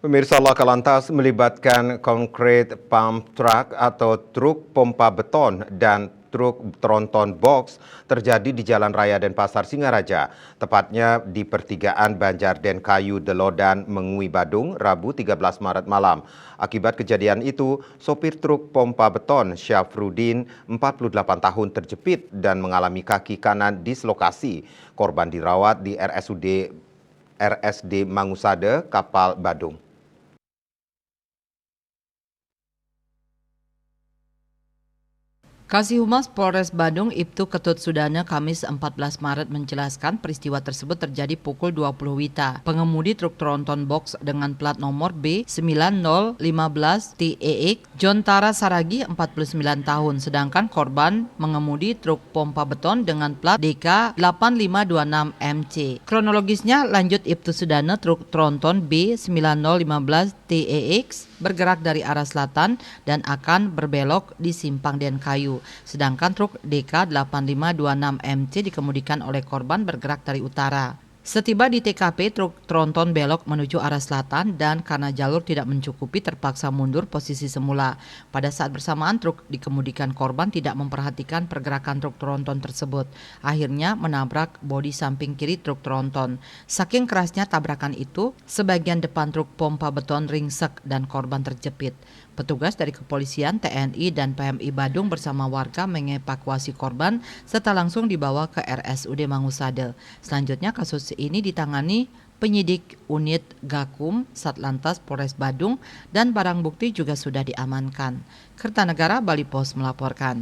Pemirsa, Laka Lantas melibatkan konkret pump truck atau truk pompa beton dan truk tronton box terjadi di Jalan Raya Denpasar Singaraja, tepatnya di pertigaan Banjarden Kayu Delodan Mengui Badung, Rabu 13 Maret malam. Akibat kejadian itu, sopir truk pompa beton Syafruddin, 48 tahun terjepit dan mengalami kaki kanan dislokasi. Korban dirawat di RSD Mangusade, Kapal Badung. Kasih Humas Polres Badung Ibtu Ketut Sudana Kamis 14 Maret menjelaskan peristiwa tersebut terjadi pukul 20 WITA. Pengemudi truk tronton box dengan plat nomor B9015 TEX Jontara Saragi 49 tahun, sedangkan korban mengemudi truk pompa beton dengan plat DK 8526 MC. Kronologisnya lanjut Ibtu Sudana truk tronton B9015 TEX bergerak dari arah selatan dan akan berbelok di Simpang Den Kayu. Sedangkan truk DK 8526 MC dikemudikan oleh korban bergerak dari utara. Setiba di TKP, truk tronton belok menuju arah selatan dan karena jalur tidak mencukupi terpaksa mundur posisi semula. Pada saat bersamaan truk dikemudikan korban tidak memperhatikan pergerakan truk tronton tersebut. Akhirnya menabrak bodi samping kiri truk tronton. Saking kerasnya tabrakan itu, sebagian depan truk pompa beton ringsek dan korban terjepit. Petugas dari kepolisian, TNI, dan PMI Badung bersama warga mengevakuasi korban serta langsung dibawa ke RSUD Mangusade. Selanjutnya kasus ini ditangani penyidik unit Gakum Satlantas Polres Badung dan barang bukti juga sudah diamankan. Kertanegara Bali Pos melaporkan.